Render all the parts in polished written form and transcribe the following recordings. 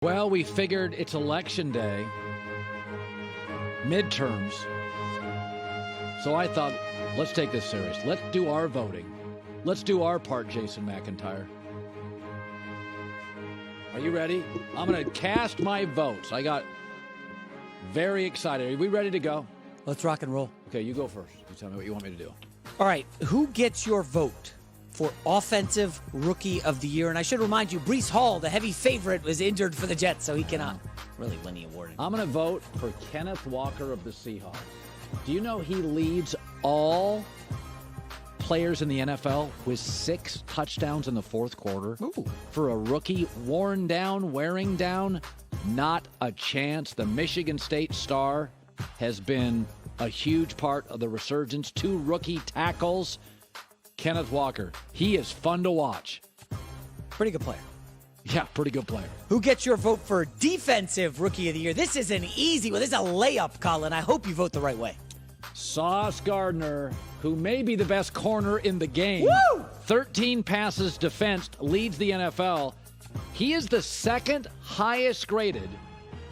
Well, we figured it's election day, midterms. So I thought, let's take this serious. Let's do our voting. Let's do our part, Jason McIntyre. Are you ready? I'm going to cast my votes. I got very excited. Are we ready to go? Let's rock and roll. Okay, you go first. You tell me what you want me to do. All right, who gets your vote for Offensive Rookie of the Year? And I should remind you, Breece Hall, the heavy favorite, was injured for the Jets, so he cannot really win the award. I'm going to vote for Kenneth Walker of the Seahawks. Do you know he leads all players in the NFL with 6 touchdowns in the fourth quarter? Ooh. For a rookie, worn down, wearing down, not a chance. The Michigan State star has been a huge part of the resurgence. 2 rookie tackles. Kenneth Walker, he is fun to watch. Pretty good player. Yeah, pretty good player. Who gets your vote for Defensive Rookie of the Year? This is an easy one. This is a layup, Colin. I hope you vote the right way. Sauce Gardner, who may be the best corner in the game. Woo! 13 passes defensed, leads the NFL. He is the second highest graded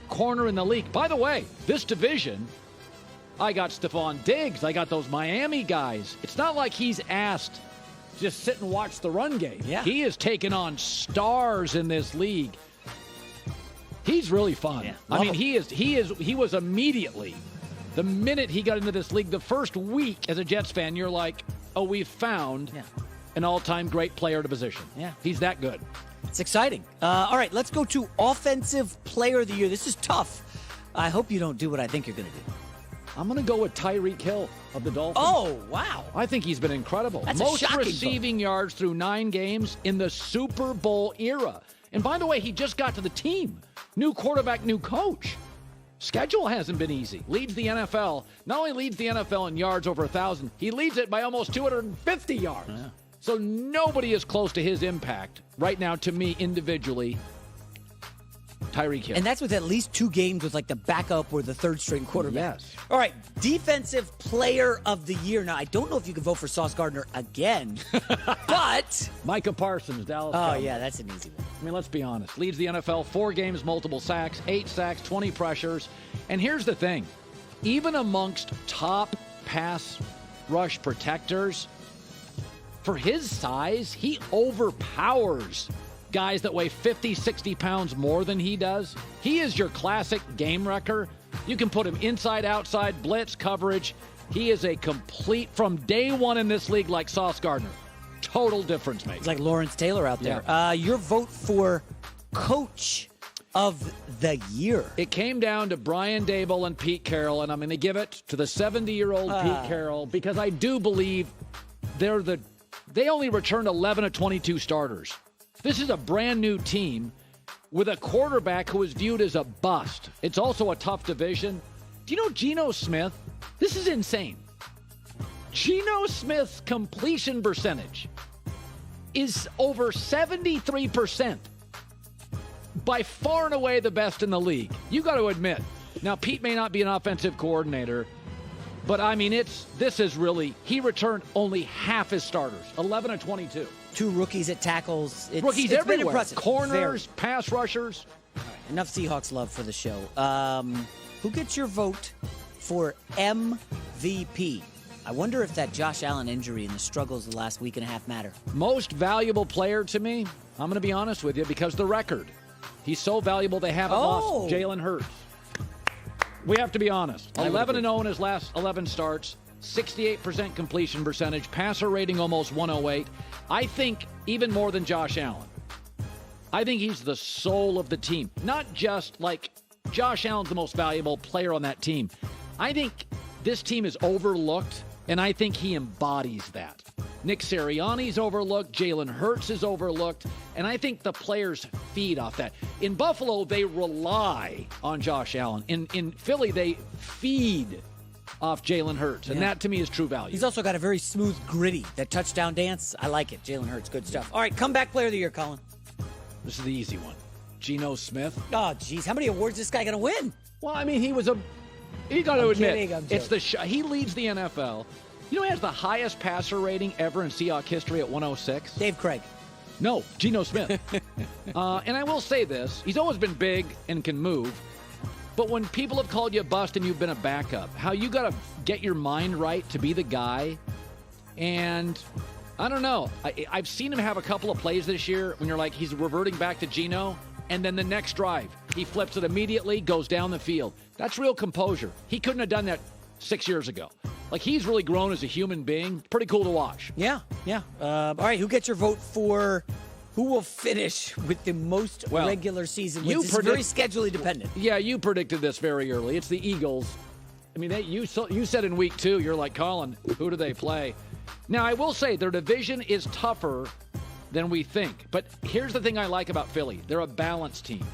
corner in the league. By the way, this division, I got Stephon Diggs. I got those Miami guys. It's not like he's asked to just sit and watch the run game. Yeah. He is taking on stars in this league. He's really fun. Yeah, I mean, he was immediately, the minute he got into this league, the first week as a Jets fan, you're like, oh, we've found an all-time great player to position. Yeah. He's that good. It's exciting. All right, let's go to Offensive Player of the Year. This is tough. I hope you don't do what I think you're going to do. I'm going to go with Tyreek Hill of the Dolphins. Oh, wow. I think he's been incredible. That's a Most shocking receiving yards through 9 games in the Super Bowl era. And by the way, he just got to the team. New quarterback, new coach. Schedule hasn't been easy. Leads the NFL. Not only leads the NFL in yards over 1,000, he leads it by almost 250 yards. Yeah. So nobody is close to his impact right now, to me, individually. Tyreek Hill. And that's with at least 2 games with like the backup or the third string quarterback. Yes. All right, Defensive Player of the Year. Now, I don't know if you can vote for Sauce Gardner again, but Micah Parsons, Dallas Oh, Cowboys. yeah, that's an easy one. I mean, let's be honest. Leads the NFL 4 games, multiple sacks, 8 sacks, 20 pressures. And here's the thing. Even amongst top pass rush protectors, for his size, he overpowers guys that weigh 50, 60 pounds more than he does. He is your classic game wrecker. You can put him inside, outside, blitz, coverage. He is a complete, from day one in this league, like Sauce Gardner. Total difference maker. It's like Lawrence Taylor out there. Yeah. Your vote for Coach of the Year. It came down to Brian Daboll and Pete Carroll, and I'm going to give it to the 70-year-old Pete Carroll because I do believe they only returned 11 of 22 starters. This is a brand new team with a quarterback who is viewed as a bust. It's also a tough division. Do you know Geno Smith? This is insane. Geno Smith's completion percentage is over 73%. By far and away the best in the league. You got to admit. Now, Pete may not be an offensive coordinator, but I mean, he returned only half his starters, 11 of 22. 2 rookies at tackles. Rookies it's everywhere. been impressive. Corners, Very. pass rushers. Enough Seahawks love for the show. Who gets your vote for MVP? I wonder if that Josh Allen injury and the struggles of the last week and a half matter. Most valuable player to me, I'm going to be honest with you, because the record. He's so valuable they haven't lost Jalen Hurts. We have to be honest. 11-0 in his last 11 starts, 68% completion percentage, passer rating almost 108. I think even more than Josh Allen. I think he's the soul of the team. Not just like Josh Allen's the most valuable player on that team. I think this team is overlooked, and I think he embodies that. Nick Sirianni's overlooked, Jalen Hurts is overlooked, and I think the players feed off that. In Buffalo, they rely on Josh Allen. In Philly, they feed off Jalen Hurts, and that to me is true value. He's also got a very smooth, gritty, that touchdown dance. I like it. Jalen Hurts, good stuff. All right, comeback player of the year, Colin. This is the easy one. Geno Smith. Oh, geez, how many awards is this guy going to win? Well, I mean, you got to admit, I'm it's he leads the NFL. You know, he has the highest passer rating ever in Seahawks history at 106. Dave Craig. No, Geno Smith. And I will say this. He's always been big and can move. But when people have called you a bust and you've been a backup, how you got to get your mind right to be the guy. And I don't know. I've seen him have a couple of plays this year when you're like, he's reverting back to Geno. And then the next drive, he flips it immediately, goes down the field. That's real composure. He couldn't have done that 6 years ago. Like, he's really grown as a human being. Pretty cool to watch. Yeah. All right, who gets your vote for who will finish with the most regular season wins? It's very schedule dependent. Yeah, you predicted this very early. It's the Eagles. I mean, you said in week 2, you're like, Colin, who do they play? Now, I will say their division is tougher than we think. But here's the thing I like about Philly. They're a balanced team.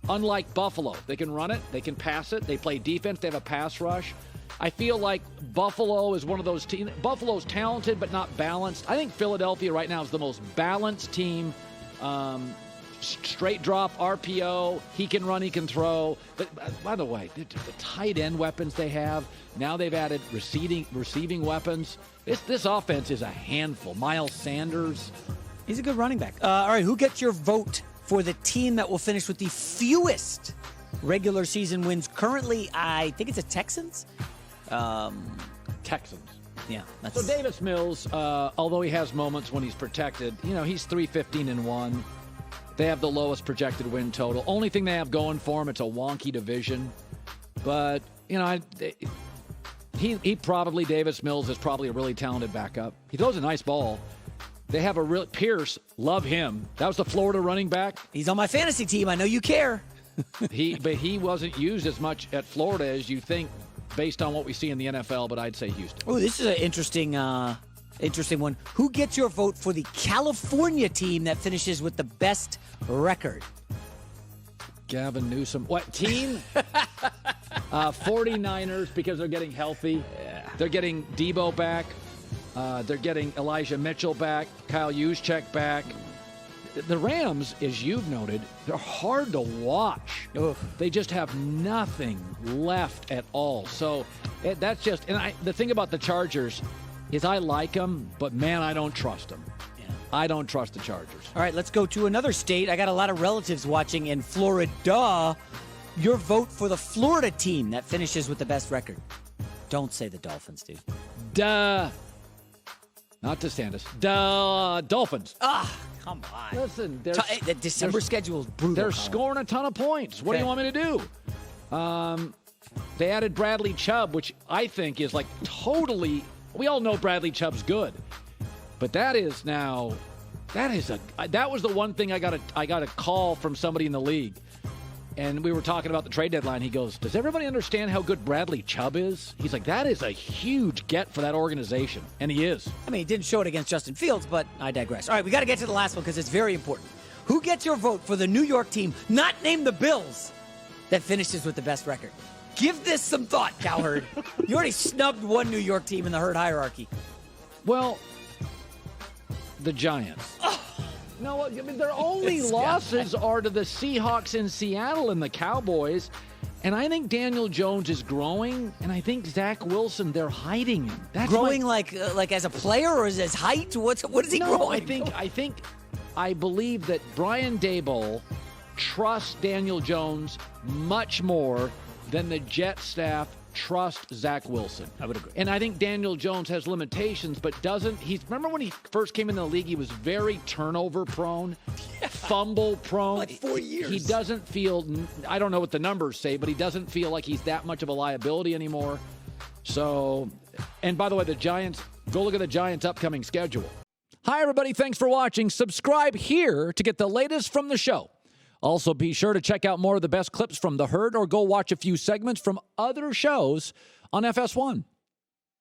Unlike Buffalo, they can run it, they can pass it, they play defense, they have a pass rush. I feel like Buffalo is one of those teams. Buffalo's talented but not balanced. I think Philadelphia right now is the most balanced team. Straight drop, RPO, he can run, he can throw. But by the way, the tight end weapons they have, now they've added receiving weapons. This offense is a handful. Miles Sanders. He's a good running back. All right, who gets your vote for the team that will finish with the fewest regular season wins? Currently, I think it's the Texans. Texans. Yeah. So Davis Mills, although he has moments when he's protected, he's 3-15-1. They have the lowest projected win total. Only thing they have going for him, it's a wonky division. But, he probably, Davis Mills is probably a really talented backup. He throws a nice ball. They have a real Pierce, love him. That was the Florida running back. He's on my fantasy team. I know you care. But he wasn't used as much at Florida as you think based on what we see in the NFL, but I'd say Houston. Oh, this is an interesting one. Who gets your vote for the California team that finishes with the best record? Gavin Newsom. What team? 49ers, because they're getting healthy. Yeah. They're getting Debo back. They're getting Elijah Mitchell back, Kyle Juszczyk back. The Rams, as you've noted, they're hard to watch. Ugh. They just have nothing left at all. So that's just, and the thing about the Chargers is I like them, but man, I don't trust them. Yeah. I don't trust the Chargers. All right, let's go to another state. I got a lot of relatives watching in Florida. Your vote for the Florida team that finishes with the best record. Don't say the Dolphins, dude. Duh. Not DeSantis. Duh. Dolphins. Come on. Listen, the December schedule is brutal. They're scoring a ton of points. What do you want me to do? They added Bradley Chubb, which I think is like totally. We all know Bradley Chubb's good, but that was the one thing I got a call from somebody in the league. And we were talking about the trade deadline. He goes, does everybody understand how good Bradley Chubb is? He's like, that is a huge get for that organization. And he is. I mean, he didn't show it against Justin Fields, but I digress. All right, we got to get to the last one because it's very important. Who gets your vote for the New York team, not named the Bills, that finishes with the best record? Give this some thought, Cowherd. You already snubbed one New York team in the Herd hierarchy. Well, the Giants. No, I mean, their only losses are to the Seahawks in Seattle and the Cowboys. And I think Daniel Jones is growing, and I think Zach Wilson, they're hiding him. That's growing like as a player or as his height? What is he growing? I believe that Brian Daboll trusts Daniel Jones much more than the Jet staff trust Zach Wilson. I would agree. And I think Daniel Jones has limitations, but remember when he first came in the league, he was very turnover prone, fumble prone. Like 4 years. He doesn't feel, I don't know what the numbers say, but he doesn't feel like he's that much of a liability anymore. So, and by the way, the Giants, go look at the Giants' upcoming schedule. Hi, everybody. Thanks for watching. Subscribe here to get the latest from the show. Also, be sure to check out more of the best clips from The Herd or go watch a few segments from other shows on FS1.